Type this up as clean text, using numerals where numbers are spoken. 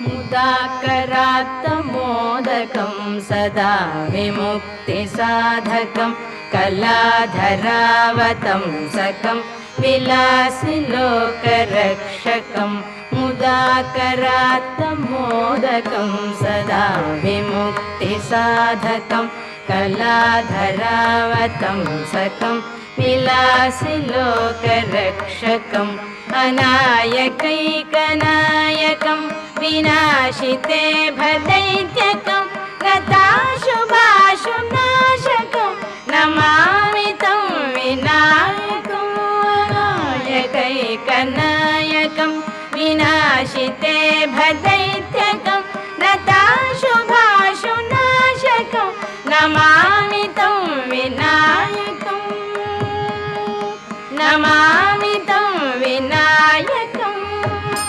मुदाकरात्तमोदकं सदा विमुक्तिसाधकं कलाधरावतंसकं विलासिलोकरक्षकं मुदाकरात्तमोदकं सदा विमुक्तिसाधकं कलाधरावतंसकं विलासिलोकरक्षकम् अनायकैकनायकं विनाशिते भदैत्यकं गताशुभाशुनाशकं नमामि तं विनायकम् अनायकैकनायकं विनाशिते भदैत्यकं